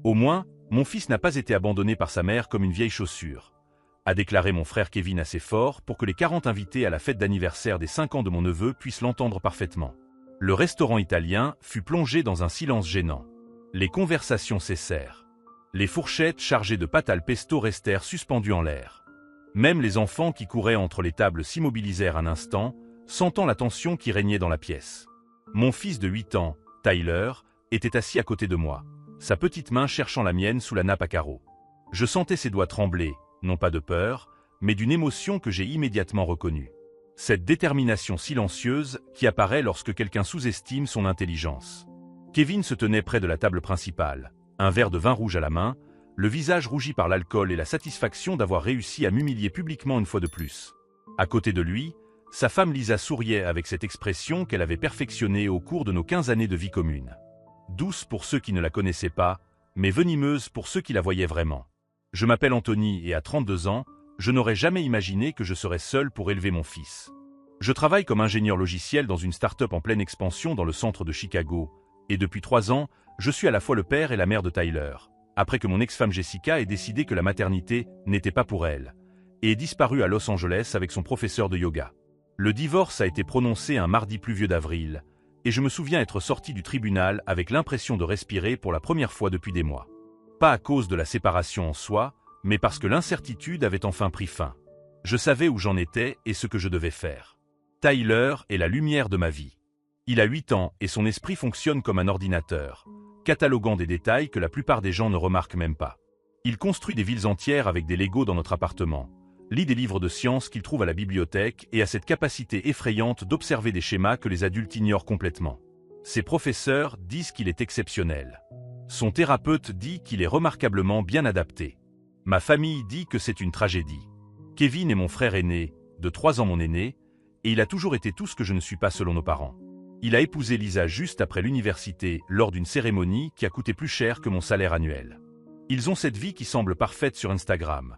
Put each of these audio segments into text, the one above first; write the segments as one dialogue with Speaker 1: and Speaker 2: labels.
Speaker 1: Au moins, mon fils n'a pas été abandonné par sa mère comme une vieille chaussure, a déclaré mon frère Kevin assez fort pour que les 40 invités à la fête d'anniversaire des 5 ans de mon neveu puissent l'entendre parfaitement. Le restaurant italien fut plongé dans un silence gênant. Les conversations cessèrent. Les fourchettes chargées de pâte al pesto restèrent suspendues en l'air. Même les enfants qui couraient entre les tables s'immobilisèrent un instant, sentant la tension qui régnait dans la pièce. Mon fils de 8 ans, Tyler, était assis à côté de moi, sa petite main cherchant la mienne sous la nappe à carreaux. Je sentais ses doigts trembler, non pas de peur, mais d'une émotion que j'ai immédiatement reconnue. Cette détermination silencieuse qui apparaît lorsque quelqu'un sous-estime son intelligence. Kevin se tenait près de la table principale, un verre de vin rouge à la main, le visage rougi par l'alcool et la satisfaction d'avoir réussi à m'humilier publiquement une fois de plus. À côté de lui, sa femme Lisa souriait avec cette expression qu'elle avait perfectionnée au cours de nos 15 années de vie commune. Douce pour ceux qui ne la connaissaient pas, mais venimeuse pour ceux qui la voyaient vraiment. Je m'appelle Anthony et à 32 ans, je n'aurais jamais imaginé que je serais seul pour élever mon fils. Je travaille comme ingénieur logiciel dans une start-up en pleine expansion dans le centre de Chicago, et depuis 3 ans, je suis à la fois le père et la mère de Tyler, après que mon ex-femme Jessica ait décidé que la maternité n'était pas pour elle, et est disparue à Los Angeles avec son professeur de yoga. Le divorce a été prononcé un mardi pluvieux d'avril, et je me souviens être sorti du tribunal avec l'impression de respirer pour la première fois depuis des mois. Pas à cause de la séparation en soi, mais parce que l'incertitude avait enfin pris fin. Je savais où j'en étais et ce que je devais faire. Tyler est la lumière de ma vie. Il a 8 ans et son esprit fonctionne comme un ordinateur, cataloguant des détails que la plupart des gens ne remarquent même pas. Il construit des villes entières avec des Legos dans notre appartement, lit des livres de sciences qu'il trouve à la bibliothèque et a cette capacité effrayante d'observer des schémas que les adultes ignorent complètement. Ses professeurs disent qu'il est exceptionnel. Son thérapeute dit qu'il est remarquablement bien adapté. Ma famille dit que c'est une tragédie. Kevin est mon frère aîné, de 3 ans mon aîné, et il a toujours été tout ce que je ne suis pas selon nos parents. Il a épousé Lisa juste après l'université lors d'une cérémonie qui a coûté plus cher que mon salaire annuel. Ils ont cette vie qui semble parfaite sur Instagram.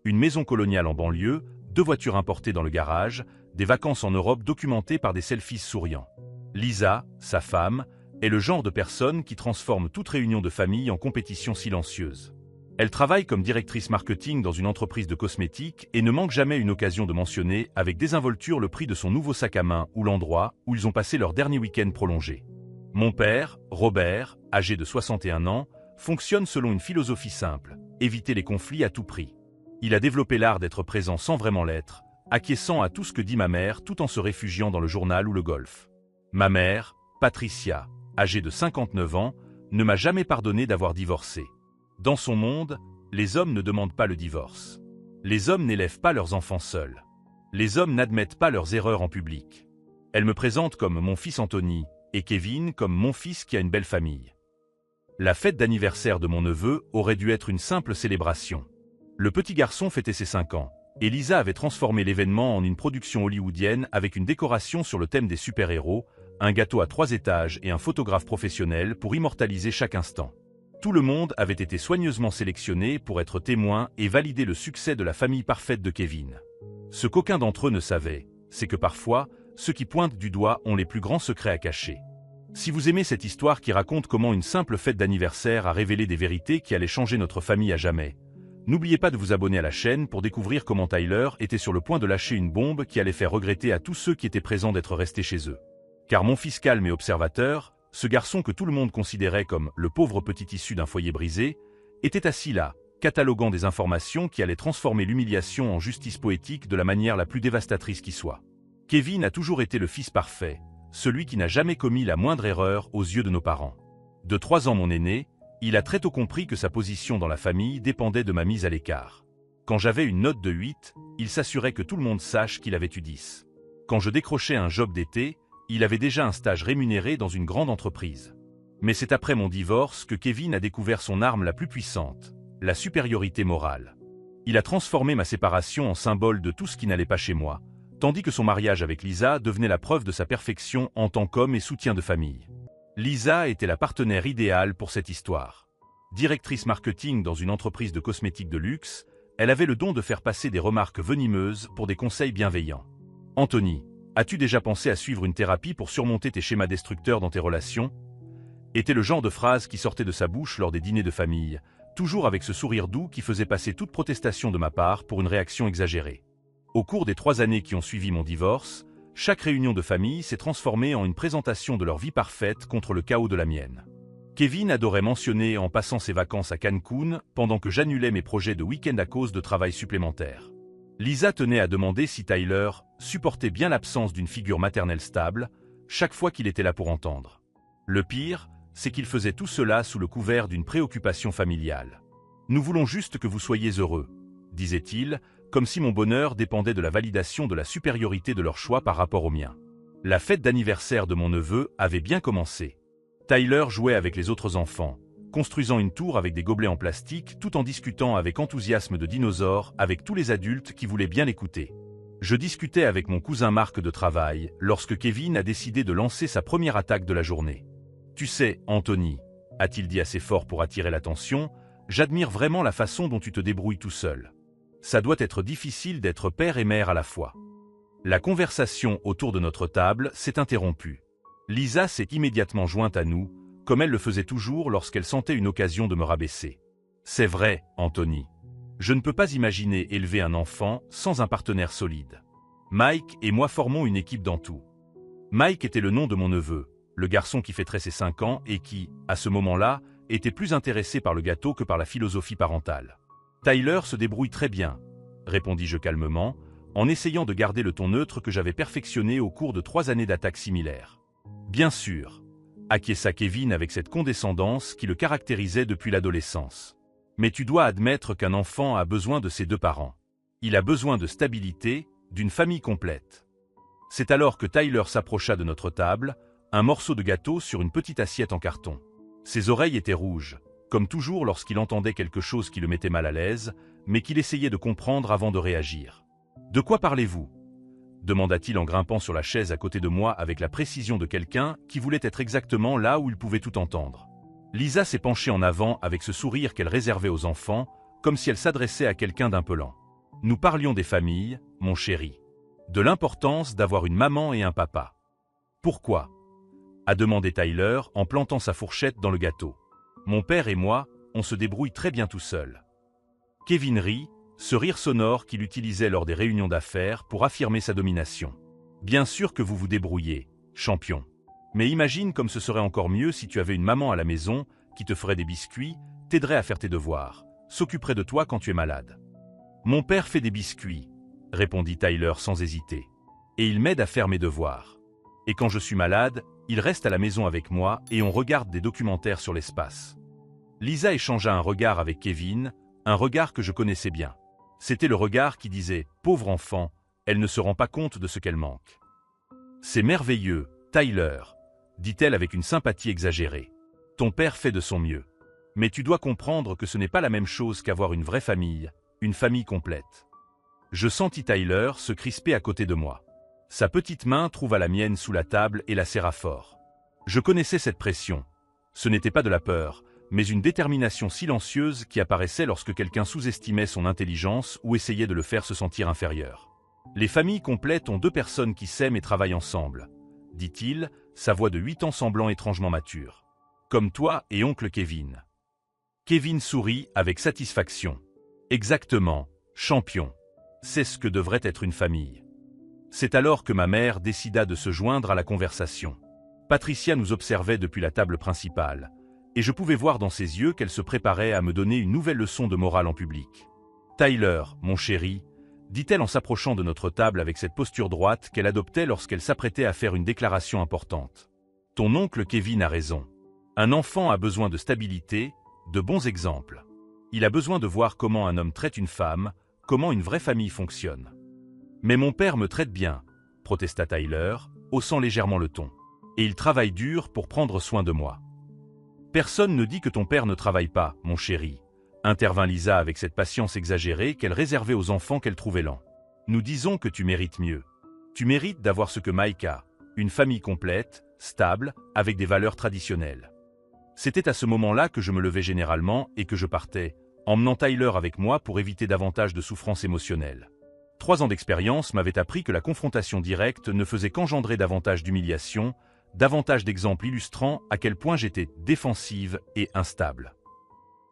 Speaker 1: Une maison coloniale en banlieue, 2 voitures importées dans le garage, des vacances en Europe documentées par des selfies souriants. Lisa, sa femme, est le genre de personne qui transforme toute réunion de famille en compétition silencieuse. Elle travaille comme directrice marketing dans une entreprise de cosmétiques et ne manque jamais une occasion de mentionner avec désinvolture le prix de son nouveau sac à main ou l'endroit où ils ont passé leur dernier week-end prolongé. Mon père, Robert, âgé de 61 ans, fonctionne selon une philosophie simple, éviter les conflits à tout prix. Il a développé l'art d'être présent sans vraiment l'être, acquiesçant à tout ce que dit ma mère tout en se réfugiant dans le journal ou le golf. Ma mère, Patricia, âgée de 59 ans, ne m'a jamais pardonné d'avoir divorcé. Dans son monde, les hommes ne demandent pas le divorce. Les hommes n'élèvent pas leurs enfants seuls. Les hommes n'admettent pas leurs erreurs en public. Elle me présente comme mon fils Anthony et Kevin comme mon fils qui a une belle famille. La fête d'anniversaire de mon neveu aurait dû être une simple célébration. Le petit garçon fêtait ses 5 ans, et Lisa avait transformé l'événement en une production hollywoodienne avec une décoration sur le thème des super-héros, un gâteau à 3 étages et un photographe professionnel pour immortaliser chaque instant. Tout le monde avait été soigneusement sélectionné pour être témoin et valider le succès de la famille parfaite de Kevin. Ce qu'aucun d'entre eux ne savait, c'est que parfois, ceux qui pointent du doigt ont les plus grands secrets à cacher. Si vous aimez cette histoire qui raconte comment une simple fête d'anniversaire a révélé des vérités qui allaient changer notre famille à jamais, n'oubliez pas de vous abonner à la chaîne pour découvrir comment Tyler était sur le point de lâcher une bombe qui allait faire regretter à tous ceux qui étaient présents d'être restés chez eux. Car mon fils calme et observateur, ce garçon que tout le monde considérait comme le pauvre petit issu d'un foyer brisé, était assis là, cataloguant des informations qui allaient transformer l'humiliation en justice poétique de la manière la plus dévastatrice qui soit. Kevin a toujours été le fils parfait, celui qui n'a jamais commis la moindre erreur aux yeux de nos parents. De 3 ans mon aîné, il a très tôt compris que sa position dans la famille dépendait de ma mise à l'écart. Quand j'avais une note de 8, il s'assurait que tout le monde sache qu'il avait eu 10. Quand je décrochais un job d'été, il avait déjà un stage rémunéré dans une grande entreprise. Mais c'est après mon divorce que Kevin a découvert son arme la plus puissante, la supériorité morale. Il a transformé ma séparation en symbole de tout ce qui n'allait pas chez moi, tandis que son mariage avec Lisa devenait la preuve de sa perfection en tant qu'homme et soutien de famille. Lisa était la partenaire idéale pour cette histoire. Directrice marketing dans une entreprise de cosmétiques de luxe, elle avait le don de faire passer des remarques venimeuses pour des conseils bienveillants. Anthony, as-tu déjà pensé à suivre une thérapie pour surmonter tes schémas destructeurs dans tes relations? était le genre de phrase qui sortait de sa bouche lors des dîners de famille, toujours avec ce sourire doux qui faisait passer toute protestation de ma part pour une réaction exagérée. Au cours des 3 années qui ont suivi mon divorce, chaque réunion de famille s'est transformée en une présentation de leur vie parfaite contre le chaos de la mienne. Kevin adorait mentionner en passant ses vacances à Cancun pendant que j'annulais mes projets de week-end à cause de travail supplémentaire. Lisa tenait à demander si Tyler supportait bien l'absence d'une figure maternelle stable, chaque fois qu'il était là pour entendre. Le pire, c'est qu'il faisait tout cela sous le couvert d'une préoccupation familiale. « Nous voulons juste que vous soyez heureux », disait-il, comme si mon bonheur dépendait de la validation de la supériorité de leur choix par rapport au mien. La fête d'anniversaire de mon neveu avait bien commencé. Tyler jouait avec les autres enfants, construisant une tour avec des gobelets en plastique tout en discutant avec enthousiasme de dinosaures avec tous les adultes qui voulaient bien l'écouter. Je discutais avec mon cousin Marc de travail lorsque Kevin a décidé de lancer sa première attaque de la journée. « Tu sais, Anthony, » a-t-il dit assez fort pour attirer l'attention, « j'admire vraiment la façon dont tu te débrouilles tout seul. Ça doit être difficile d'être père et mère à la fois. » La conversation autour de notre table s'est interrompue. Lisa s'est immédiatement jointe à nous, comme elle le faisait toujours lorsqu'elle sentait une occasion de me rabaisser. « C'est vrai, Anthony. Je ne peux pas imaginer élever un enfant sans un partenaire solide. Mike et moi formons une équipe dans tout. » Mike était le nom de mon neveu, le garçon qui fêterait ses 5 ans et qui, à ce moment-là, était plus intéressé par le gâteau que par la philosophie parentale. « Tyler se débrouille très bien, » répondis-je calmement, en essayant de garder le ton neutre que j'avais perfectionné au cours de 3 années d'attaques similaires. « Bien sûr, » acquiesça Kevin avec cette condescendance qui le caractérisait depuis l'adolescence. « Mais tu dois admettre qu'un enfant a besoin de ses 2 parents. Il a besoin de stabilité, d'une famille complète. » C'est alors que Tyler s'approcha de notre table, un morceau de gâteau sur une petite assiette en carton. Ses oreilles étaient rouges, comme toujours lorsqu'il entendait quelque chose qui le mettait mal à l'aise, mais qu'il essayait de comprendre avant de réagir. « De quoi parlez-vous » demanda-t-il en grimpant sur la chaise à côté de moi avec la précision de quelqu'un qui voulait être exactement là où il pouvait tout entendre. Lisa s'est penchée en avant avec ce sourire qu'elle réservait aux enfants, comme si elle s'adressait à quelqu'un d'impelant. « Nous parlions des familles, mon chéri. De l'importance d'avoir une maman et un papa. »« Pourquoi » a demandé Tyler en plantant sa fourchette dans le gâteau. « Mon père et moi, on se débrouille très bien tout seul. » Kevin rit, ce rire sonore qu'il utilisait lors des réunions d'affaires pour affirmer sa domination. « Bien sûr que vous vous débrouillez, champion. Mais imagine comme ce serait encore mieux si tu avais une maman à la maison qui te ferait des biscuits, t'aiderait à faire tes devoirs, s'occuperait de toi quand tu es malade. »« Mon père fait des biscuits, » répondit Tyler sans hésiter. « Et il m'aide à faire mes devoirs. Et quand je suis malade, il reste à la maison avec moi et on regarde des documentaires sur l'espace. » Lisa échangea un regard avec Kevin, un regard que je connaissais bien. C'était le regard qui disait « Pauvre enfant, elle ne se rend pas compte de ce qu'elle manque. »« C'est merveilleux, Tyler, » dit-elle avec une sympathie exagérée. « Ton père fait de son mieux. Mais tu dois comprendre que ce n'est pas la même chose qu'avoir une vraie famille, une famille complète. » Je sentis Tyler se crisper à côté de moi. Sa petite main trouva la mienne sous la table et la serra fort. Je connaissais cette pression. Ce n'était pas de la peur, mais une détermination silencieuse qui apparaissait lorsque quelqu'un sous-estimait son intelligence ou essayait de le faire se sentir inférieur. « Les familles complètes ont 2 personnes qui s'aiment et travaillent ensemble, » dit-il, sa voix de 8 ans semblant étrangement mature. « Comme toi et oncle Kevin. » Kevin sourit avec satisfaction. « Exactement, champion. C'est ce que devrait être une famille. » C'est alors que ma mère décida de se joindre à la conversation. Patricia nous observait depuis la table principale, et je pouvais voir dans ses yeux qu'elle se préparait à me donner une nouvelle leçon de morale en public. « Tyler, mon chéri, » dit-elle en s'approchant de notre table avec cette posture droite qu'elle adoptait lorsqu'elle s'apprêtait à faire une déclaration importante. « Ton oncle Kevin a raison. Un enfant a besoin de stabilité, de bons exemples. Il a besoin de voir comment un homme traite une femme, comment une vraie famille fonctionne. » « Mais mon père me traite bien, » protesta Tyler, haussant légèrement le ton. « Et il travaille dur pour prendre soin de moi. »« Personne ne dit que ton père ne travaille pas, mon chéri, » intervint Lisa avec cette patience exagérée qu'elle réservait aux enfants qu'elle trouvait lents. « Nous disons que tu mérites mieux. Tu mérites d'avoir ce que Mike a, une famille complète, stable, avec des valeurs traditionnelles. » C'était à ce moment-là que je me levais généralement et que je partais, emmenant Tyler avec moi pour éviter davantage de souffrance émotionnelle. 3 ans d'expérience m'avaient appris que la confrontation directe ne faisait qu'engendrer davantage d'humiliation, davantage d'exemples illustrant à quel point j'étais défensive et instable.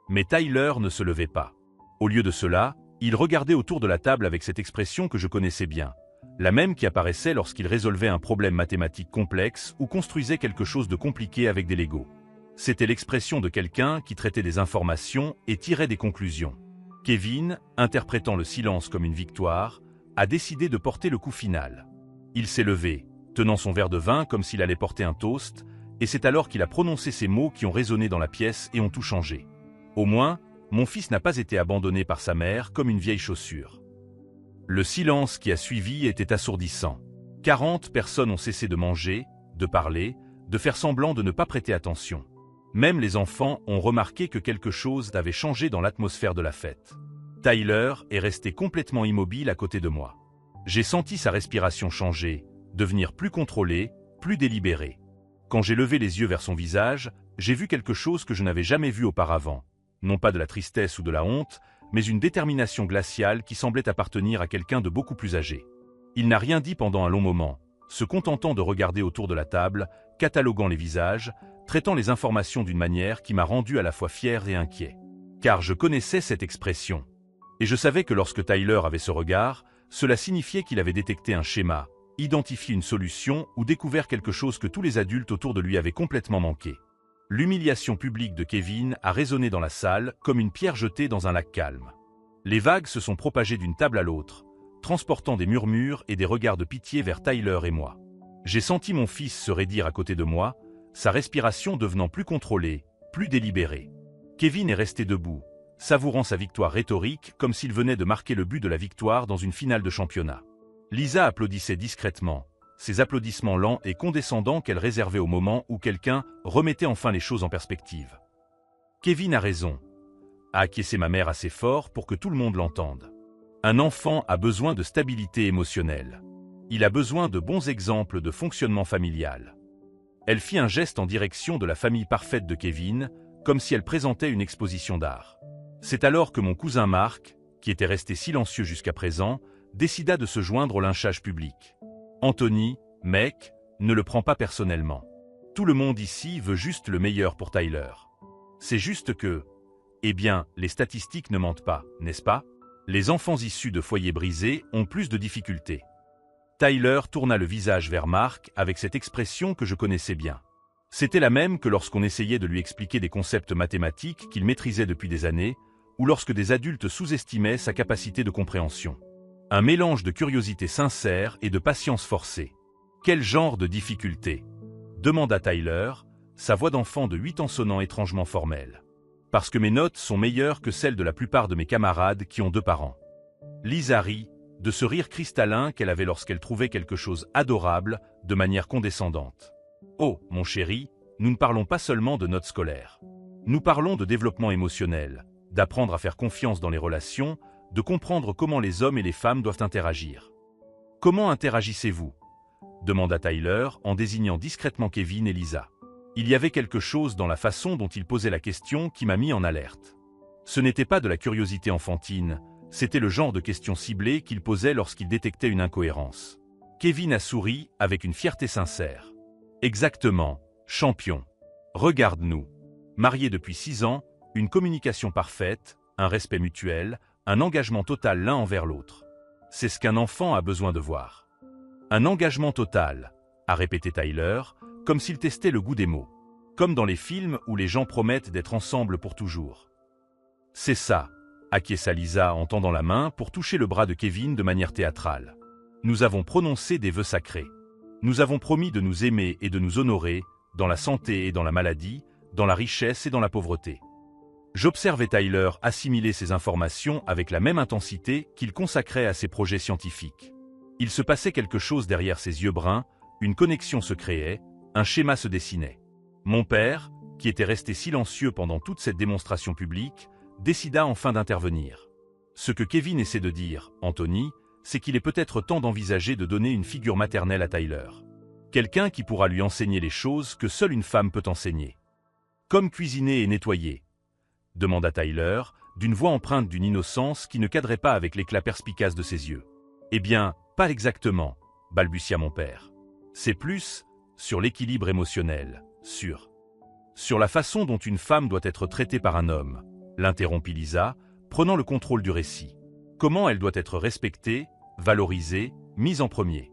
Speaker 1: Mais Tyler ne se levait pas. Au lieu de cela, il regardait autour de la table avec cette expression que je connaissais bien, la même qui apparaissait lorsqu'il résolvait un problème mathématique complexe ou construisait quelque chose de compliqué avec des Legos. C'était l'expression de quelqu'un qui traitait des informations et tirait des conclusions. Kevin, interprétant le silence comme une victoire, a décidé de porter le coup final. Il s'est levé, tenant son verre de vin comme s'il allait porter un toast, et c'est alors qu'il a prononcé ces mots qui ont résonné dans la pièce et ont tout changé. Au moins, mon fils n'a pas été abandonné par sa mère comme une vieille chaussure. Le silence qui a suivi était assourdissant. 40 personnes ont cessé de manger, de parler, de faire semblant de ne pas prêter attention. Même les enfants ont remarqué que quelque chose avait changé dans l'atmosphère de la fête. Tyler est resté complètement immobile à côté de moi. J'ai senti sa respiration changer, devenir plus contrôlée, plus délibérée. Quand j'ai levé les yeux vers son visage, j'ai vu quelque chose que je n'avais jamais vu auparavant. Non pas de la tristesse ou de la honte, mais une détermination glaciale qui semblait appartenir à quelqu'un de beaucoup plus âgé. Il n'a rien dit pendant un long moment, se contentant de regarder autour de la table, cataloguant les visages, traitant les informations d'une manière qui m'a rendu à la fois fier et inquiet. Car je connaissais cette expression. Et je savais que lorsque Tyler avait ce regard, cela signifiait qu'il avait détecté un schéma, identifié une solution ou découvert quelque chose que tous les adultes autour de lui avaient complètement manqué. L'humiliation publique de Kevin a résonné dans la salle comme une pierre jetée dans un lac calme. Les vagues se sont propagées d'une table à l'autre, transportant des murmures et des regards de pitié vers Tyler et moi. J'ai senti mon fils se raidir à côté de moi, sa respiration devenant plus contrôlée, plus délibérée. Kevin est resté debout, savourant sa victoire rhétorique comme s'il venait de marquer le but de la victoire dans une finale de championnat. Lisa applaudissait discrètement, ces applaudissements lents et condescendants qu'elle réservait au moment où quelqu'un remettait enfin les choses en perspective. Kevin a raison, a acquiescé ma mère assez fort pour que tout le monde l'entende. Un enfant a besoin de stabilité émotionnelle. Il a besoin de bons exemples de fonctionnement familial. Elle fit un geste en direction de la famille parfaite de Kevin, comme si elle présentait une exposition d'art. C'est alors que mon cousin Marc, qui était resté silencieux jusqu'à présent, décida de se joindre au lynchage public. Anthony, mec, ne le prend pas personnellement. Tout le monde ici veut juste le meilleur pour Tyler. C'est juste que, eh bien, les statistiques ne mentent pas, n'est-ce pas? Les enfants issus de foyers brisés ont plus de difficultés. Tyler tourna le visage vers Marc avec cette expression que je connaissais bien. C'était la même que lorsqu'on essayait de lui expliquer des concepts mathématiques qu'il maîtrisait depuis des années, ou lorsque des adultes sous-estimaient sa capacité de compréhension. Un mélange de curiosité sincère et de patience forcée. Quel genre de difficulté? Demanda Tyler, sa voix d'enfant de 8 ans sonnant étrangement formelle. Parce que mes notes sont meilleures que celles de la plupart de mes camarades qui ont 2 parents. Lisa rit, de ce rire cristallin qu'elle avait lorsqu'elle trouvait quelque chose adorable, de manière condescendante. Oh, mon chéri, nous ne parlons pas seulement de notes scolaires. Nous parlons de développement émotionnel, d'apprendre à faire confiance dans les relations, de comprendre comment les hommes et les femmes doivent interagir. Comment interagissez-vous? Demanda Tyler en désignant discrètement Kevin et Lisa. Il y avait quelque chose dans la façon dont il posait la question qui m'a mis en alerte. Ce n'était pas de la curiosité enfantine, c'était le genre de questions ciblées qu'il posait lorsqu'il détectait une incohérence. Kevin a souri avec une fierté sincère. Exactement, champion. Regarde-nous. Mariés depuis 6 ans, une communication parfaite, un respect mutuel, un engagement total l'un envers l'autre. C'est ce qu'un enfant a besoin de voir. Un engagement total, a répété Tyler, comme s'il testait le goût des mots. Comme dans les films où les gens promettent d'être ensemble pour toujours. C'est ça, acquiesça Lisa en tendant la main pour toucher le bras de Kevin de manière théâtrale. Nous avons prononcé des vœux sacrés. Nous avons promis de nous aimer et de nous honorer, dans la santé et dans la maladie, dans la richesse et dans la pauvreté. J'observais Tyler assimiler ces informations avec la même intensité qu'il consacrait à ses projets scientifiques. Il se passait quelque chose derrière ses yeux bruns, une connexion se créait, un schéma se dessinait. Mon père, qui était resté silencieux pendant toute cette démonstration publique, décida enfin d'intervenir. Ce que Kevin essaie de dire, Anthony, c'est qu'il est peut-être temps d'envisager de donner une figure maternelle à Tyler. Quelqu'un qui pourra lui enseigner les choses que seule une femme peut enseigner. Comme cuisiner et nettoyer, demanda Tyler, d'une voix empreinte d'une innocence qui ne cadrait pas avec l'éclat perspicace de ses yeux. Eh bien, pas exactement, balbutia mon père. C'est plus sur l'équilibre émotionnel, sur la façon dont une femme doit être traitée par un homme, l'interrompit Lisa, prenant le contrôle du récit. Comment elle doit être respectée, valorisée, mise en premier.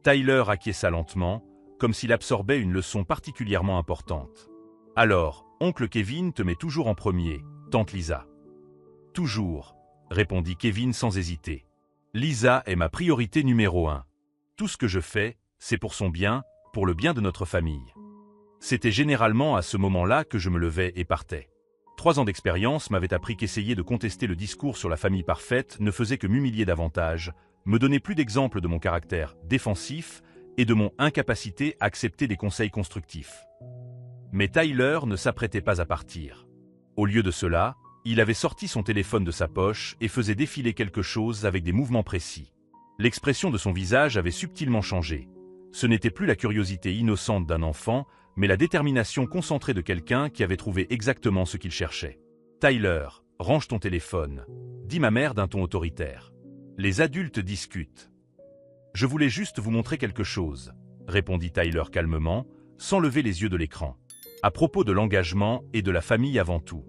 Speaker 1: Tyler acquiesça lentement, comme s'il absorbait une leçon particulièrement importante. Alors, oncle Kevin te met toujours en premier, tante Lisa. Toujours, répondit Kevin sans hésiter. Lisa est ma priorité numéro 1. Tout ce que je fais, c'est pour son bien, pour le bien de notre famille. C'était généralement à ce moment-là que je me levais et partais. 3 ans d'expérience m'avaient appris qu'essayer de contester le discours sur la famille parfaite ne faisait que m'humilier davantage, me donner plus d'exemples de mon caractère défensif et de mon incapacité à accepter des conseils constructifs. Mais Tyler ne s'apprêtait pas à partir. Au lieu de cela, il avait sorti son téléphone de sa poche et faisait défiler quelque chose avec des mouvements précis. L'expression de son visage avait subtilement changé. Ce n'était plus la curiosité innocente d'un enfant, mais la détermination concentrée de quelqu'un qui avait trouvé exactement ce qu'il cherchait. « Tyler, range ton téléphone », dit ma mère d'un ton autoritaire. « Les adultes discutent. »« Je voulais juste vous montrer quelque chose », répondit Tyler calmement, sans lever les yeux de l'écran. « À propos de l'engagement et de la famille avant tout. »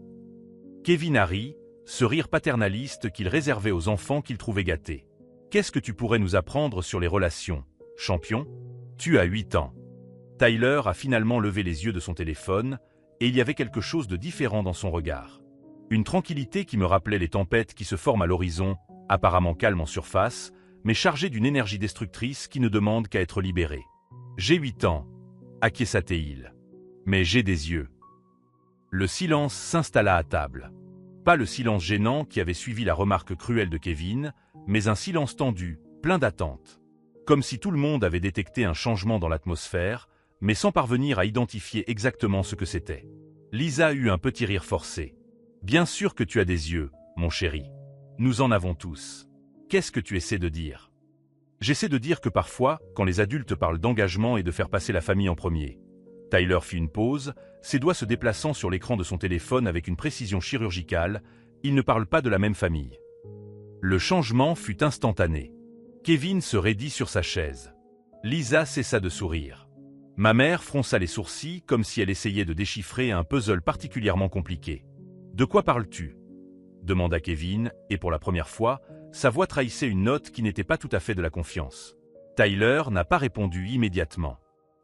Speaker 1: Kevin a ri, ce rire paternaliste qu'il réservait aux enfants qu'il trouvait gâtés. « Qu'est-ce que tu pourrais nous apprendre sur les relations, champion ? Tu as 8 ans. » Tyler a finalement levé les yeux de son téléphone, et il y avait quelque chose de différent dans son regard. Une tranquillité qui me rappelait les tempêtes qui se forment à l'horizon, apparemment calmes en surface, mais chargées d'une énergie destructrice qui ne demande qu'à être libérée. « J'ai 8 ans, acquiesça-t-il. Mais j'ai des yeux. » Le silence s'installa à table. Pas le silence gênant qui avait suivi la remarque cruelle de Kevin, mais un silence tendu, plein d'attente. Comme si tout le monde avait détecté un changement dans l'atmosphère, mais sans parvenir à identifier exactement ce que c'était. Lisa eut un petit rire forcé. « Bien sûr que tu as des yeux, mon chéri. Nous en avons tous. Qu'est-ce que tu essaies de dire ?»« J'essaie de dire que parfois, quand les adultes parlent d'engagement et de faire passer la famille en premier. » Tyler fit une pause, ses doigts se déplaçant sur l'écran de son téléphone avec une précision chirurgicale. Ils ne parlent pas de la même famille. Le changement fut instantané. Kevin se raidit sur sa chaise. Lisa cessa de sourire. Ma mère fronça les sourcils comme si elle essayait de déchiffrer un puzzle particulièrement compliqué. « De quoi parles-tu » demanda Kevin, et pour la première fois, sa voix trahissait une note qui n'était pas tout à fait de la confiance. Tyler n'a pas répondu immédiatement.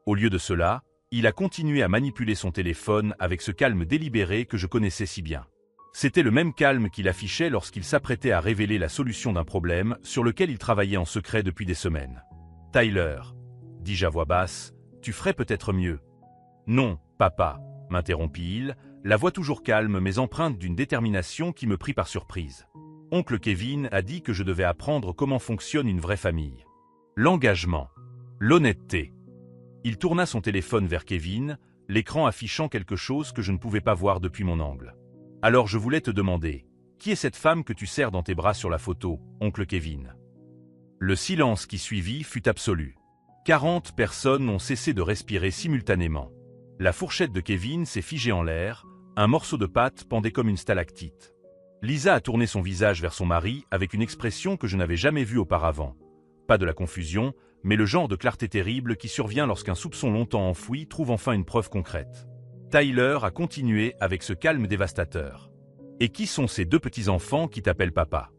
Speaker 1: Au lieu de cela, il a continué à manipuler son téléphone avec ce calme délibéré que je connaissais si bien. C'était le même calme qu'il affichait lorsqu'il s'apprêtait à révéler la solution d'un problème sur lequel il travaillait en secret depuis des semaines. « Tyler, dis-je à voix basse, tu ferais peut-être mieux. »« Non, papa, » m'interrompit-il, la voix toujours calme mais empreinte d'une détermination qui me prit par surprise. « Oncle Kevin a dit que je devais apprendre comment fonctionne une vraie famille. L'engagement, l'honnêteté. » Il tourna son téléphone vers Kevin, l'écran affichant quelque chose que je ne pouvais pas voir depuis mon angle. « Alors je voulais te demander, qui est cette femme que tu serres dans tes bras sur la photo, oncle Kevin ?» Le silence qui suivit fut absolu. 40 personnes ont cessé de respirer simultanément. La fourchette de Kevin s'est figée en l'air, un morceau de pâte pendait comme une stalactite. Lisa a tourné son visage vers son mari avec une expression que je n'avais jamais vue auparavant. Pas de la confusion, mais le genre de clarté terrible qui survient lorsqu'un soupçon longtemps enfoui trouve enfin une preuve concrète. Tyler a continué avec ce calme dévastateur. « Et qui sont ces 2 petits-enfants qui t'appellent papa ?»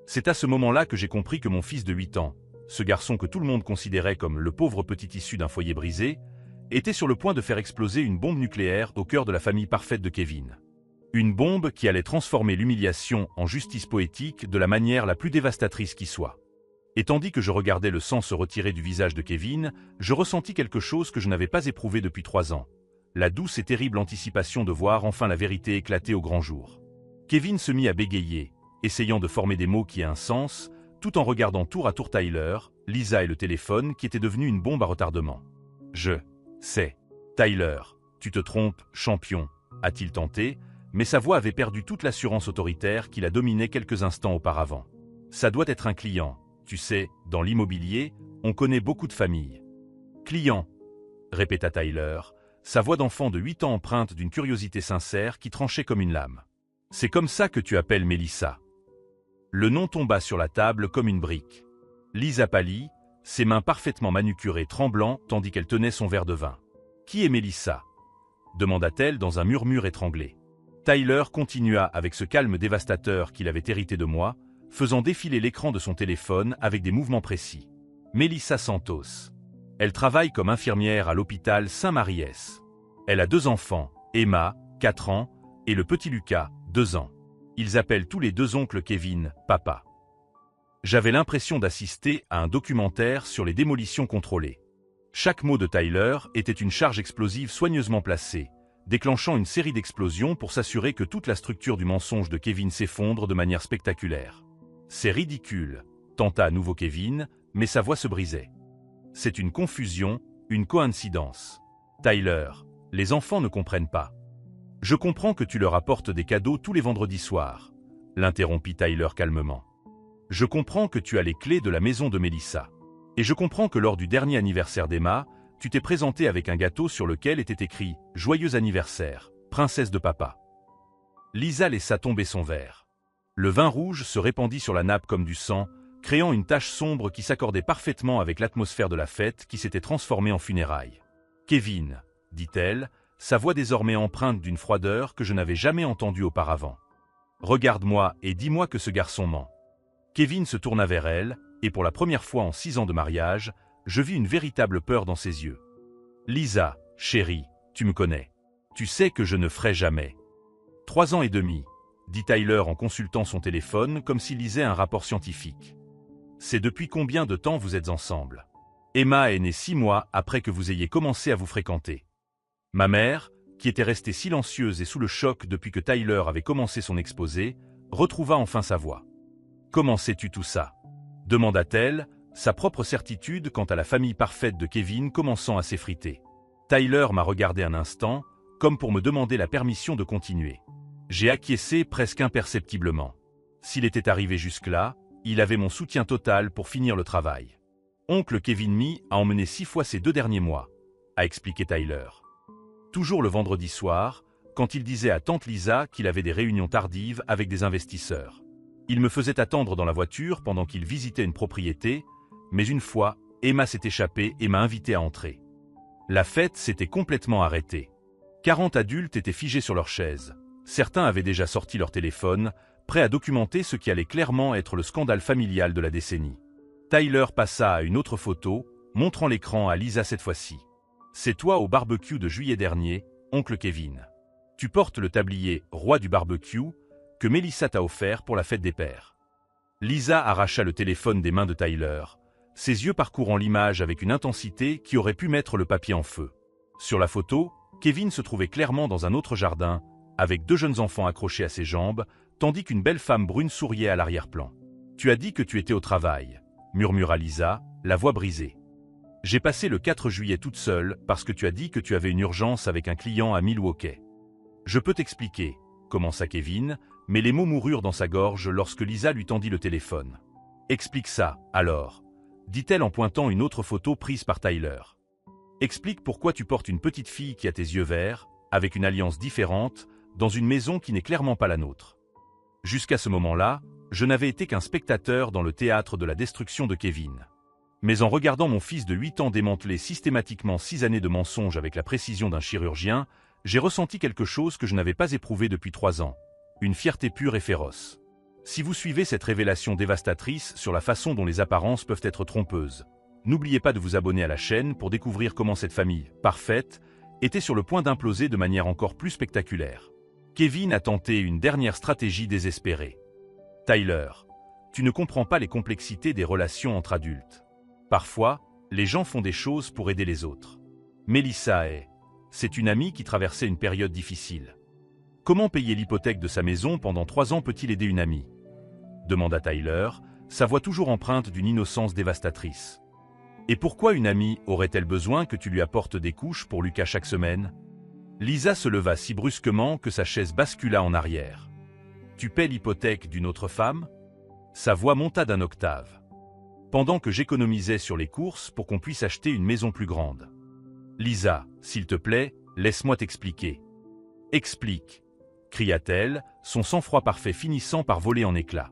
Speaker 1: C'est à ce moment-là que j'ai compris que mon fils de 8 ans, ce garçon que tout le monde considérait comme le pauvre petit issu d'un foyer brisé, était sur le point de faire exploser une bombe nucléaire au cœur de la famille parfaite de Kevin. Une bombe qui allait transformer l'humiliation en justice poétique de la manière la plus dévastatrice qui soit. Et tandis que je regardais le sang se retirer du visage de Kevin, je ressentis quelque chose que je n'avais pas éprouvé depuis 3 ans. La douce et terrible anticipation de voir enfin la vérité éclater au grand jour. Kevin se mit à bégayer, essayant de former des mots qui aient un sens, tout en regardant tour à tour Tyler, Lisa et le téléphone qui était devenu une bombe à retardement. « Je sais. Tyler, tu te trompes, champion », a-t-il tenté, mais sa voix avait perdu toute l'assurance autoritaire qui la dominait quelques instants auparavant. « Ça doit être un client. Tu sais, dans l'immobilier, on connaît beaucoup de familles. »« Client », répéta Tyler, sa voix d'enfant de 8 ans empreinte d'une curiosité sincère qui tranchait comme une lame. « C'est comme ça que tu appelles Mélissa. » Le nom tomba sur la table comme une brique. Lisa pâlit, ses mains parfaitement manucurées tremblant tandis qu'elle tenait son verre de vin. « Qui est Melissa » demanda-t-elle dans un murmure étranglé. Tyler continua avec ce calme dévastateur qu'il avait hérité de moi, faisant défiler l'écran de son téléphone avec des mouvements précis. Melissa Santos. Elle travaille comme infirmière à l'hôpital Saint-Maries. Elle a 2 enfants, Emma, 4 ans, et le petit Lucas, 2 ans. Ils appellent tous les 2 oncles Kevin, papa. J'avais l'impression d'assister à un documentaire sur les démolitions contrôlées. Chaque mot de Tyler était une charge explosive soigneusement placée, déclenchant une série d'explosions pour s'assurer que toute la structure du mensonge de Kevin s'effondre de manière spectaculaire. « C'est ridicule », tenta à nouveau Kevin, mais sa voix se brisait. « C'est une confusion, une coïncidence. Tyler, les enfants ne comprennent pas. »« Je comprends que tu leur apportes des cadeaux tous les vendredis soirs, » l'interrompit Tyler calmement. « Je comprends que tu as les clés de la maison de Melissa. Et je comprends que lors du dernier anniversaire d'Emma, tu t'es présenté avec un gâteau sur lequel était écrit « Joyeux anniversaire, princesse de papa ». Lisa laissa tomber son verre. Le vin rouge se répandit sur la nappe comme du sang, créant une tache sombre qui s'accordait parfaitement avec l'atmosphère de la fête qui s'était transformée en funérailles. « Kevin », dit-elle, sa voix désormais empreinte d'une froideur que je n'avais jamais entendue auparavant. « Regarde-moi et dis-moi que ce garçon ment. » Kevin se tourna vers elle, et pour la première fois en 6 ans de mariage, je vis une véritable peur dans ses yeux. « Lisa, chérie, tu me connais. Tu sais que je ne ferai jamais. » 3 ans et demi, dit Tyler en consultant son téléphone comme s'il lisait un rapport scientifique. « C'est depuis combien de temps vous êtes ensemble? Emma est née 6 mois après que vous ayez commencé à vous fréquenter. » Ma mère, qui était restée silencieuse et sous le choc depuis que Tyler avait commencé son exposé, retrouva enfin sa voix. « Comment sais-tu tout ça ?» demanda-t-elle, sa propre certitude quant à la famille parfaite de Kevin commençant à s'effriter. Tyler m'a regardé un instant, comme pour me demander la permission de continuer. J'ai acquiescé presque imperceptiblement. S'il était arrivé jusque-là, il avait mon soutien total pour finir le travail. Oncle Kevin Me a emmené 6 fois ces 2 derniers mois, a expliqué Tyler. Toujours le vendredi soir, quand il disait à tante Lisa qu'il avait des réunions tardives avec des investisseurs. Il me faisait attendre dans la voiture pendant qu'il visitait une propriété, mais une fois, Emma s'est échappée et m'a invité à entrer. La fête s'était complètement arrêtée. 40 adultes étaient figés sur leurs chaises. Certains avaient déjà sorti leur téléphone, prêts à documenter ce qui allait clairement être le scandale familial de la décennie. Tyler passa à une autre photo, montrant l'écran à Lisa cette fois-ci. « C'est toi au barbecue de juillet dernier, oncle Kevin. Tu portes le tablier « Roi du barbecue » que Melissa t'a offert pour la fête des pères. » Lisa arracha le téléphone des mains de Tyler, ses yeux parcourant l'image avec une intensité qui aurait pu mettre le papier en feu. Sur la photo, Kevin se trouvait clairement dans un autre jardin, avec 2 jeunes enfants accrochés à ses jambes, tandis qu'une belle femme brune souriait à l'arrière-plan. « Tu as dit que tu étais au travail, » murmura Lisa, la voix brisée. « J'ai passé le 4 juillet toute seule parce que tu as dit que tu avais une urgence avec un client à Milwaukee. »« Je peux t'expliquer, » commença Kevin, mais les mots moururent dans sa gorge lorsque Lisa lui tendit le téléphone. « Explique ça, alors, » dit-elle en pointant une autre photo prise par Tyler. « Explique pourquoi tu portes une petite fille qui a tes yeux verts, avec une alliance différente, dans une maison qui n'est clairement pas la nôtre. » Jusqu'à ce moment-là, je n'avais été qu'un spectateur dans le théâtre de la destruction de Kevin. Mais en regardant mon fils de 8 ans démanteler systématiquement 6 années de mensonges avec la précision d'un chirurgien, j'ai ressenti quelque chose que je n'avais pas éprouvé depuis 3 ans. Une fierté pure et féroce. Si vous suivez cette révélation dévastatrice sur la façon dont les apparences peuvent être trompeuses, n'oubliez pas de vous abonner à la chaîne pour découvrir comment cette famille, parfaite, était sur le point d'imploser de manière encore plus spectaculaire. Kevin a tenté une dernière stratégie désespérée. Tyler, tu ne comprends pas les complexités des relations entre adultes. Parfois, les gens font des choses pour aider les autres. Melissa c'est une amie qui traversait une période difficile. Comment payer l'hypothèque de sa maison pendant 3 ans peut-il aider une amie? Demanda Tyler, sa voix toujours empreinte d'une innocence dévastatrice. Et pourquoi une amie aurait-elle besoin que tu lui apportes des couches pour Lucas chaque semaine? Lisa se leva si brusquement que sa chaise bascula en arrière. Tu paies l'hypothèque d'une autre femme? Sa voix monta d'un octave. Pendant que j'économisais sur les courses pour qu'on puisse acheter une maison plus grande. Lisa, s'il te plaît, laisse-moi t'expliquer. Explique, cria-t-elle, son sang-froid parfait finissant par voler en éclats.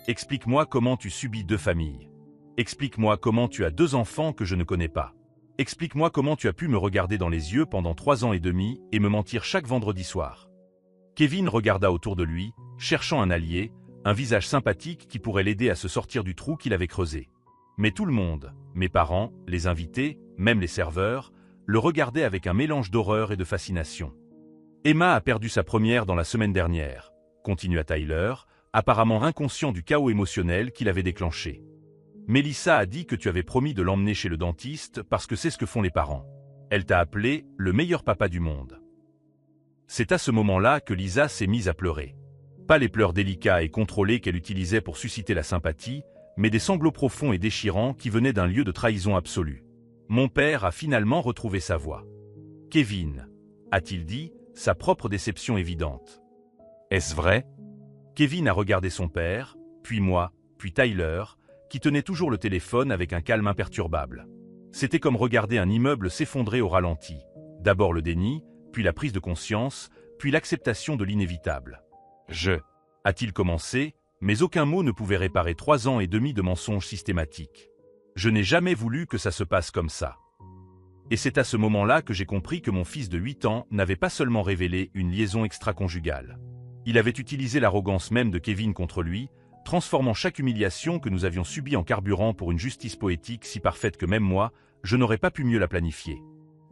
Speaker 1: Explique-moi comment tu subis 2 familles. Explique-moi comment tu as 2 enfants que je ne connais pas. Explique-moi comment tu as pu me regarder dans les yeux pendant 3 ans et demi et me mentir chaque vendredi soir. » Kevin regarda autour de lui, cherchant un allié, un visage sympathique qui pourrait l'aider à se sortir du trou qu'il avait creusé. Mais tout le monde, mes parents, les invités, même les serveurs, le regardaient avec un mélange d'horreur et de fascination. « Emma a perdu sa première dans la semaine dernière, » continua Tyler, apparemment inconscient du chaos émotionnel qu'il avait déclenché. « Melissa a dit que tu avais promis de l'emmener chez le dentiste parce que c'est ce que font les parents. Elle t'a appelé le meilleur papa du monde. » C'est à ce moment-là que Lisa s'est mise à pleurer. Pas les pleurs délicats et contrôlés qu'elle utilisait pour susciter la sympathie, mais des sanglots profonds et déchirants qui venaient d'un lieu de trahison absolue. Mon père a finalement retrouvé sa voix. « Kevin, » a-t-il dit, sa propre déception évidente. « Est-ce vrai ?» Kevin a regardé son père, puis moi, puis Tyler, qui tenait toujours le téléphone avec un calme imperturbable. C'était comme regarder un immeuble s'effondrer au ralenti. D'abord le déni, puis la prise de conscience, puis l'acceptation de l'inévitable. « Je » a-t-il commencé, mais aucun mot ne pouvait réparer 3 ans et demi de mensonges systématiques. Je n'ai jamais voulu que ça se passe comme ça. Et c'est à ce moment-là que j'ai compris que mon fils de 8 ans n'avait pas seulement révélé une liaison extra-conjugale. Il avait utilisé l'arrogance même de Kevin contre lui, transformant chaque humiliation que nous avions subie en carburant pour une justice poétique si parfaite que même moi, je n'aurais pas pu mieux la planifier.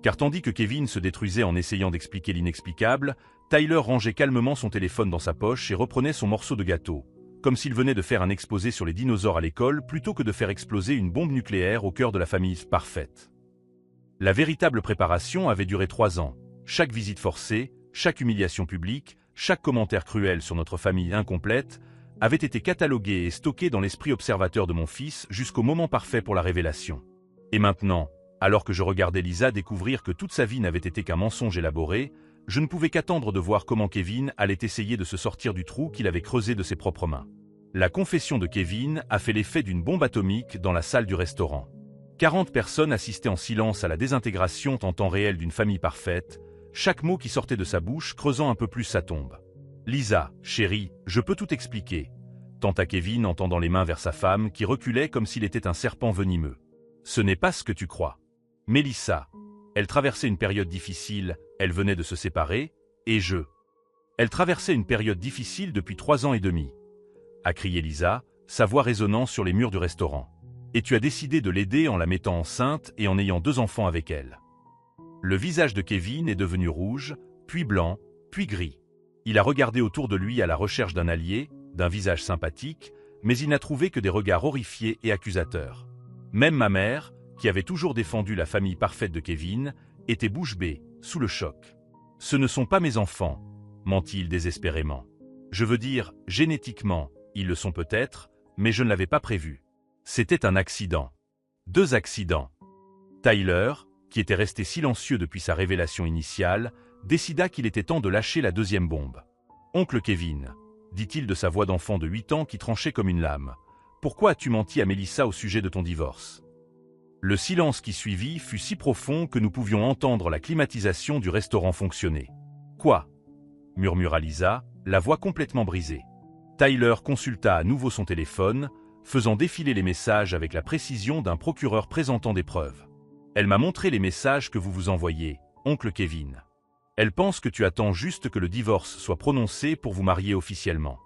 Speaker 1: Car tandis que Kevin se détruisait en essayant d'expliquer l'inexplicable, Tyler rangeait calmement son téléphone dans sa poche et reprenait son morceau de gâteau, comme s'il venait de faire un exposé sur les dinosaures à l'école plutôt que de faire exploser une bombe nucléaire au cœur de la famille parfaite. La véritable préparation avait duré 3 ans. Chaque visite forcée, chaque humiliation publique, chaque commentaire cruel sur notre famille incomplète avait été catalogué et stocké dans l'esprit observateur de mon fils jusqu'au moment parfait pour la révélation. Et maintenant, alors que je regardais Lisa découvrir que toute sa vie n'avait été qu'un mensonge élaboré, je ne pouvais qu'attendre de voir comment Kevin allait essayer de se sortir du trou qu'il avait creusé de ses propres mains. La confession de Kevin a fait l'effet d'une bombe atomique dans la salle du restaurant. 40 personnes assistaient en silence à la désintégration en temps réel d'une famille parfaite, chaque mot qui sortait de sa bouche creusant un peu plus sa tombe. « Lisa, chérie, je peux tout expliquer », tenta Kevin en tendant les mains vers sa femme qui reculait comme s'il était un serpent venimeux. « Ce n'est pas ce que tu crois. Melissa, elle traversait une période difficile, elle venait de se séparer, et elle traversait une période difficile depuis 3 ans et demi, » a crié Lisa, sa voix résonnant sur les murs du restaurant. « Et tu as décidé de l'aider en la mettant enceinte et en ayant 2 enfants avec elle. » Le visage de Kevin est devenu rouge, puis blanc, puis gris. Il a regardé autour de lui à la recherche d'un allié, d'un visage sympathique, mais il n'a trouvé que des regards horrifiés et accusateurs. Même ma mère, qui avait toujours défendu la famille parfaite de Kevin, était bouche bée, sous le choc. « Ce ne sont pas mes enfants, » ment-il désespérément. « Je veux dire, génétiquement, ils le sont peut-être, mais je ne l'avais pas prévu. C'était un accident. 2 accidents. » Tyler, qui était resté silencieux depuis sa révélation initiale, décida qu'il était temps de lâcher la 2e bombe. « Oncle Kevin, » dit-il de sa voix d'enfant de 8 ans qui tranchait comme une lame, « pourquoi as-tu menti à Melissa au sujet de ton divorce ?» Le silence qui suivit fut si profond que nous pouvions entendre la climatisation du restaurant fonctionner. « Quoi ?» murmura Lisa, la voix complètement brisée. Tyler consulta à nouveau son téléphone, faisant défiler les messages avec la précision d'un procureur présentant des preuves. « Elle m'a montré les messages que vous vous envoyez, oncle Kevin. Elle pense que tu attends juste que le divorce soit prononcé pour vous marier officiellement. »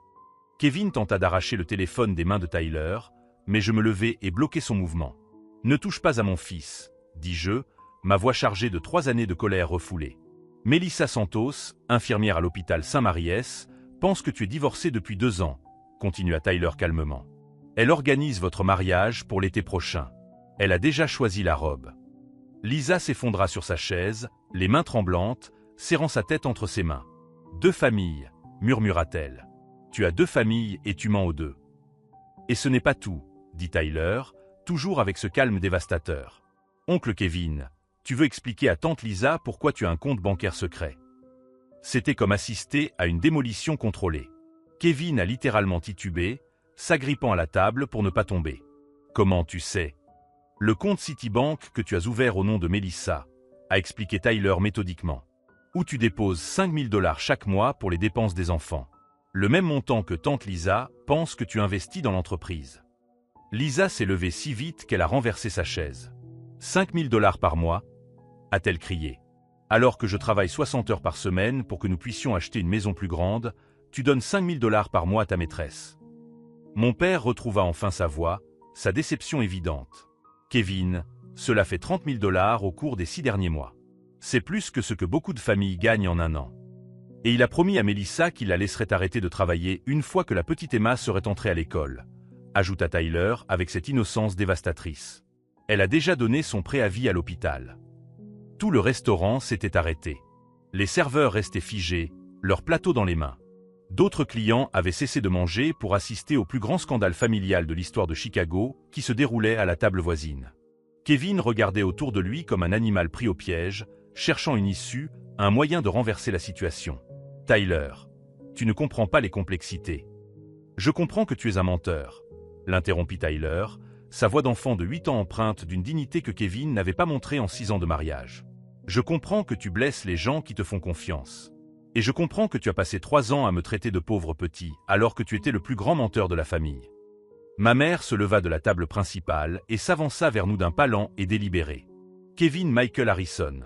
Speaker 1: Kevin tenta d'arracher le téléphone des mains de Tyler, mais je me levai et bloquai son mouvement. « Ne touche pas à mon fils, » dis-je, ma voix chargée de 3 années de colère refoulée. « Melissa Santos, infirmière à l'hôpital Saint-Maries, pense que tu es divorcé depuis 2 ans, » continua Tyler calmement. « Elle organise votre mariage pour l'été prochain. Elle a déjà choisi la robe. » Lisa s'effondra sur sa chaise, les mains tremblantes, serrant sa tête entre ses mains. « 2 familles, » murmura-t-elle. « Tu as 2 familles et tu mens aux 2. » « Et ce n'est pas tout, » dit Tyler, toujours avec ce calme dévastateur. « Oncle Kevin, tu veux expliquer à tante Lisa pourquoi tu as un compte bancaire secret. » C'était comme assister à une démolition contrôlée. Kevin a littéralement titubé, s'agrippant à la table pour ne pas tomber. « Comment tu sais ?»« Le compte Citibank que tu as ouvert au nom de Melissa, » a expliqué Tyler méthodiquement. « Où tu déposes 5 000 $ chaque mois pour les dépenses des enfants. Le même montant que tante Lisa pense que tu investis dans l'entreprise. » Lisa s'est levée si vite qu'elle a renversé sa chaise. 5 000 $ par mois, a-t-elle crié. Alors que je travaille 60 heures par semaine pour que nous puissions acheter une maison plus grande, tu donnes 5 000 $ par mois à ta maîtresse. Mon père retrouva enfin sa voix, sa déception évidente. Kevin, cela fait 30 000 $ au cours des 6 derniers mois. C'est plus que ce que beaucoup de familles gagnent en un an. Et il a promis à Melissa qu'il la laisserait arrêter de travailler une fois que la petite Emma serait entrée à l'école, ajouta Tyler avec cette innocence dévastatrice. Elle a déjà donné son préavis à l'hôpital. Tout le restaurant s'était arrêté. Les serveurs restaient figés, leurs plateaux dans les mains. D'autres clients avaient cessé de manger pour assister au plus grand scandale familial de l'histoire de Chicago qui se déroulait à la table voisine. Kevin regardait autour de lui comme un animal pris au piège, cherchant une issue, un moyen de renverser la situation. « Tyler, tu ne comprends pas les complexités. »« Je comprends que tu es un menteur, » l'interrompit Tyler, sa voix d'enfant de 8 ans empreinte d'une dignité que Kevin n'avait pas montrée en 6 ans de mariage. « Je comprends que tu blesses les gens qui te font confiance. Et je comprends que tu as passé 3 ans à me traiter de pauvre petit, alors que tu étais le plus grand menteur de la famille. » Ma mère se leva de la table principale et s'avança vers nous d'un pas lent et délibéré. « Kevin Michael Harrison »,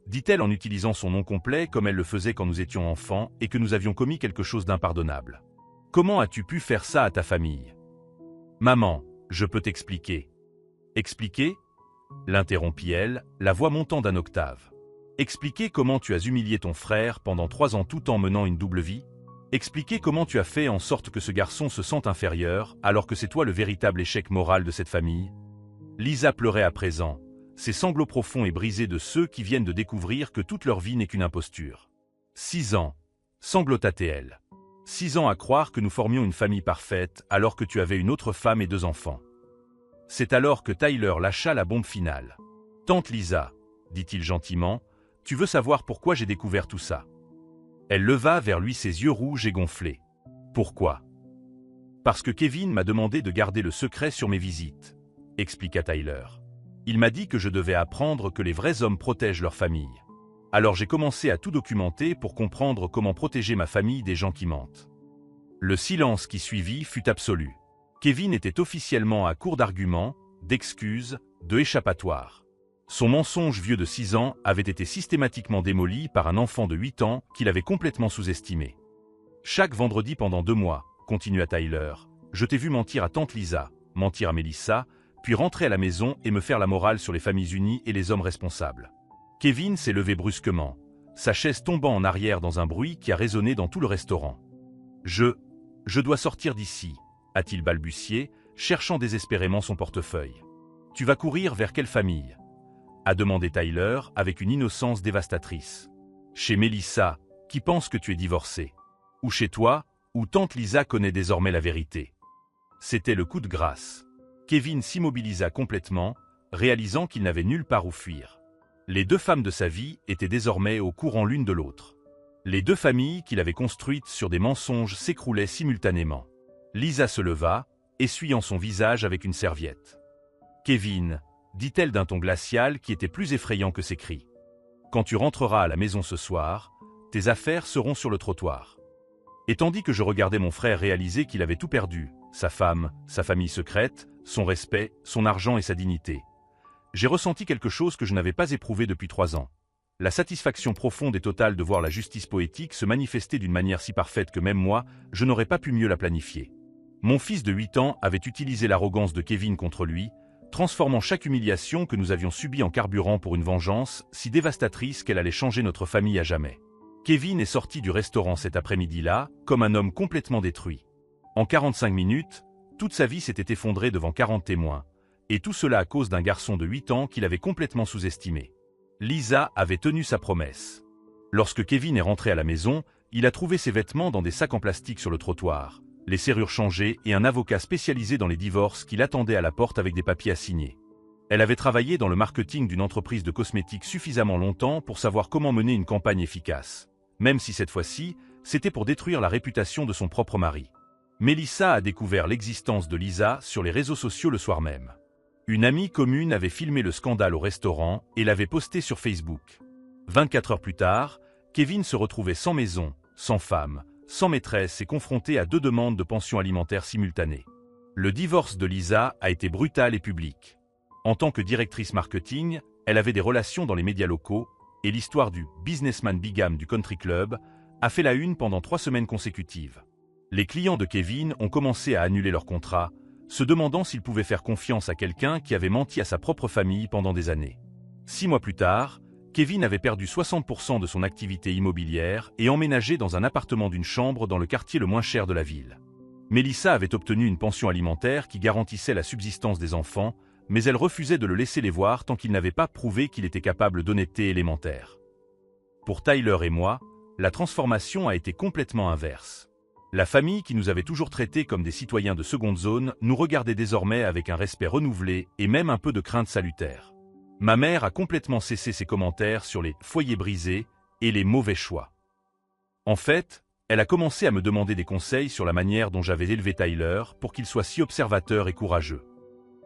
Speaker 1: dit-elle en utilisant son nom complet comme elle le faisait quand nous étions enfants et que nous avions commis quelque chose d'impardonnable. « Comment as-tu pu faire ça à ta famille ? » « Maman, je peux t'expliquer. »« Expliquer » l'interrompit-elle, la voix montant d'un octave. « Expliquer comment tu as humilié ton frère pendant 3 ans tout en menant une double vie ? Expliquer comment tu as fait en sorte que ce garçon se sente inférieur alors que c'est toi le véritable échec moral de cette famille ?» Lisa pleurait à présent, ses sanglots profonds et brisés de ceux qui viennent de découvrir que toute leur vie n'est qu'une imposture. 6 ans, sanglota-t-elle. 6 ans à croire que nous formions une famille parfaite alors que tu avais une autre femme et 2 enfants. C'est alors que Tyler lâcha la bombe finale. « Tante Lisa, » dit-il gentiment, « tu veux savoir pourquoi j'ai découvert tout ça ?» Elle leva vers lui ses yeux rouges et gonflés. « Pourquoi ?»« Parce que Kevin m'a demandé de garder le secret sur mes visites, » expliqua Tyler. « Il m'a dit que je devais apprendre que les vrais hommes protègent leur famille. Alors j'ai commencé à tout documenter pour comprendre comment protéger ma famille des gens qui mentent. » Le silence qui suivit fut absolu. Kevin était officiellement à court d'arguments, d'excuses, de échappatoires. Son mensonge vieux de 6 ans avait été systématiquement démoli par un enfant de 8 ans qu'il avait complètement sous-estimé. « Chaque vendredi pendant 2 mois, continua Tyler, je t'ai vu mentir à tante Lisa, mentir à Melissa, puis rentrer à la maison et me faire la morale sur les familles unies et les hommes responsables. » Kevin s'est levé brusquement, sa chaise tombant en arrière dans un bruit qui a résonné dans tout le restaurant. « Je dois sortir d'ici, » a-t-il balbutié, cherchant désespérément son portefeuille. « Tu vas courir vers quelle famille ?» a demandé Tyler avec une innocence dévastatrice. « Chez Melissa, qui pense que tu es divorcé. Ou chez toi, où tante Lisa connaît désormais la vérité. » C'était le coup de grâce. Kevin s'immobilisa complètement, réalisant qu'il n'avait nulle part où fuir. Les 2 femmes de sa vie étaient désormais au courant l'une de l'autre. Les 2 familles qu'il avait construites sur des mensonges s'écroulaient simultanément. Lisa se leva, essuyant son visage avec une serviette. « Kevin, » dit-elle d'un ton glacial qui était plus effrayant que ses cris. « Quand tu rentreras à la maison ce soir, tes affaires seront sur le trottoir. » Et tandis que je regardais mon frère réaliser qu'il avait tout perdu, sa femme, sa famille secrète, son respect, son argent et sa dignité, j'ai ressenti quelque chose que je n'avais pas éprouvé depuis 3 ans. La satisfaction profonde et totale de voir la justice poétique se manifester d'une manière si parfaite que même moi, je n'aurais pas pu mieux la planifier. Mon fils de 8 ans avait utilisé l'arrogance de Kevin contre lui, transformant chaque humiliation que nous avions subie en carburant pour une vengeance si dévastatrice qu'elle allait changer notre famille à jamais. Kevin est sorti du restaurant cet après-midi-là, comme un homme complètement détruit. En 45 minutes, toute sa vie s'était effondrée devant 40 témoins, et tout cela à cause d'un garçon de 8 ans qu'il avait complètement sous-estimé. Lisa avait tenu sa promesse. Lorsque Kevin est rentré à la maison, il a trouvé ses vêtements dans des sacs en plastique sur le trottoir, les serrures changées et un avocat spécialisé dans les divorces qui l'attendait à la porte avec des papiers à signer. Elle avait travaillé dans le marketing d'une entreprise de cosmétiques suffisamment longtemps pour savoir comment mener une campagne efficace, même si cette fois-ci, c'était pour détruire la réputation de son propre mari. Melissa a découvert l'existence de Lisa sur les réseaux sociaux le soir même. Une amie commune avait filmé le scandale au restaurant et l'avait posté sur Facebook. 24 heures plus tard, Kevin se retrouvait sans maison, sans femme, sans maîtresse et confronté à 2 demandes de pension alimentaire simultanées. Le divorce de Lisa a été brutal et public. En tant que directrice marketing, elle avait des relations dans les médias locaux et l'histoire du « businessman bigame » du country club a fait la une pendant 3 semaines consécutives. Les clients de Kevin ont commencé à annuler leur contrat, se demandant s'ils pouvaient faire confiance à quelqu'un qui avait menti à sa propre famille pendant des années. 6 mois plus tard, Kevin avait perdu 60% de son activité immobilière et emménagé dans un appartement d'une chambre dans le quartier le moins cher de la ville. Mélissa avait obtenu une pension alimentaire qui garantissait la subsistance des enfants, mais elle refusait de le laisser les voir tant qu'il n'avait pas prouvé qu'il était capable d'honnêteté élémentaire. Pour Tyler et moi, la transformation a été complètement inverse. La famille qui nous avait toujours traités comme des citoyens de seconde zone nous regardait désormais avec un respect renouvelé et même un peu de crainte salutaire. Ma mère a complètement cessé ses commentaires sur les foyers brisés et les mauvais choix. En fait, elle a commencé à me demander des conseils sur la manière dont j'avais élevé Tyler pour qu'il soit si observateur et courageux.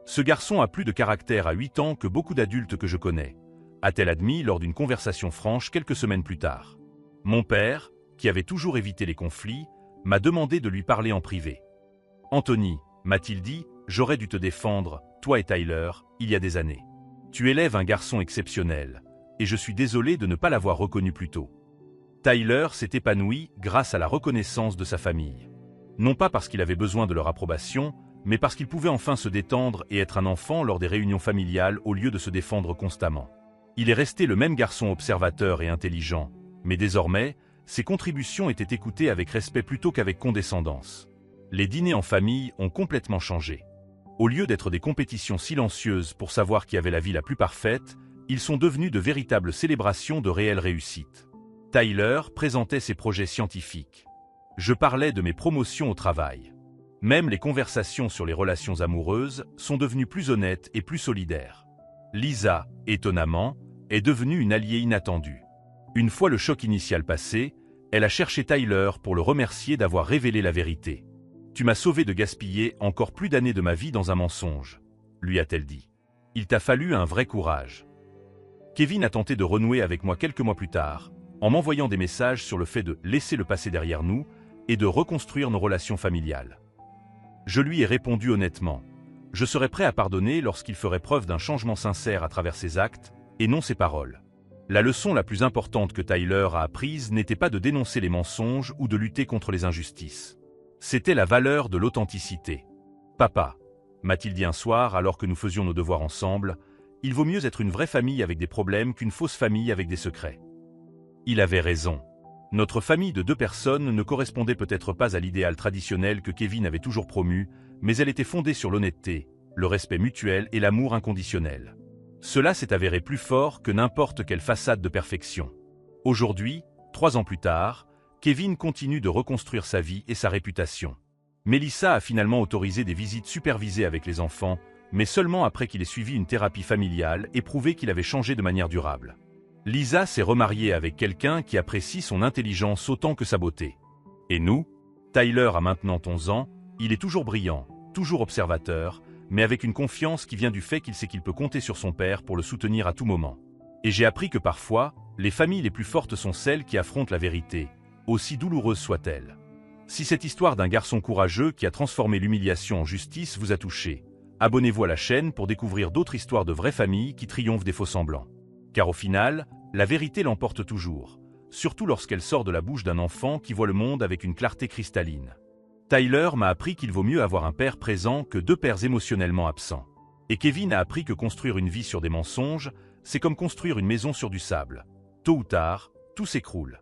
Speaker 1: Ce garçon a plus de caractère à 8 ans que beaucoup d'adultes que je connais, a-t-elle admis lors d'une conversation franche quelques semaines plus tard. Mon père, qui avait toujours évité les conflits, m'a demandé de lui parler en privé. « Anthony, m'a-t-il dit, j'aurais dû te défendre, toi et Tyler, il y a des années. Tu élèves un garçon exceptionnel, et je suis désolé de ne pas l'avoir reconnu plus tôt. » Tyler s'est épanoui grâce à la reconnaissance de sa famille. Non pas parce qu'il avait besoin de leur approbation, mais parce qu'il pouvait enfin se détendre et être un enfant lors des réunions familiales au lieu de se défendre constamment. Il est resté le même garçon observateur et intelligent, mais désormais, ses contributions étaient écoutées avec respect plutôt qu'avec condescendance. Les dîners en famille ont complètement changé. Au lieu d'être des compétitions silencieuses pour savoir qui avait la vie la plus parfaite, ils sont devenus de véritables célébrations de réelles réussites. Tyler présentait ses projets scientifiques. Je parlais de mes promotions au travail. Même les conversations sur les relations amoureuses sont devenues plus honnêtes et plus solidaires. Lisa, étonnamment, est devenue une alliée inattendue. Une fois le choc initial passé, elle a cherché Tyler pour le remercier d'avoir révélé la vérité. « Tu m'as sauvé de gaspiller encore plus d'années de ma vie dans un mensonge », lui a-t-elle dit. « Il t'a fallu un vrai courage. » Kevin a tenté de renouer avec moi quelques mois plus tard, en m'envoyant des messages sur le fait de laisser le passé derrière nous et de reconstruire nos relations familiales. Je lui ai répondu honnêtement. Je serais prêt à pardonner lorsqu'il ferait preuve d'un changement sincère à travers ses actes, et non ses paroles. La leçon la plus importante que Tyler a apprise n'était pas de dénoncer les mensonges ou de lutter contre les injustices. C'était la valeur de l'authenticité. « Papa », m'a-t-il dit un soir alors que nous faisions nos devoirs ensemble, « il vaut mieux être une vraie famille avec des problèmes qu'une fausse famille avec des secrets. » Il avait raison. Notre famille de 2 personnes ne correspondait peut-être pas à l'idéal traditionnel que Kevin avait toujours promu, mais elle était fondée sur l'honnêteté, le respect mutuel et l'amour inconditionnel. Cela s'est avéré plus fort que n'importe quelle façade de perfection. Aujourd'hui, 3 ans plus tard, Kevin continue de reconstruire sa vie et sa réputation. Mélissa a finalement autorisé des visites supervisées avec les enfants, mais seulement après qu'il ait suivi une thérapie familiale et prouvé qu'il avait changé de manière durable. Lisa s'est remariée avec quelqu'un qui apprécie son intelligence autant que sa beauté. Et nous? Tyler a maintenant 11 ans, il est toujours brillant, toujours observateur, mais avec une confiance qui vient du fait qu'il sait qu'il peut compter sur son père pour le soutenir à tout moment. Et j'ai appris que parfois, les familles les plus fortes sont celles qui affrontent la vérité, aussi douloureuse soit-elle. Si cette histoire d'un garçon courageux qui a transformé l'humiliation en justice vous a touché, abonnez-vous à la chaîne pour découvrir d'autres histoires de vraies familles qui triomphent des faux-semblants. Car au final, la vérité l'emporte toujours, surtout lorsqu'elle sort de la bouche d'un enfant qui voit le monde avec une clarté cristalline. Tyler m'a appris qu'il vaut mieux avoir un père présent que 2 pères émotionnellement absents. Et Kevin a appris que construire une vie sur des mensonges, c'est comme construire une maison sur du sable. Tôt ou tard, tout s'écroule.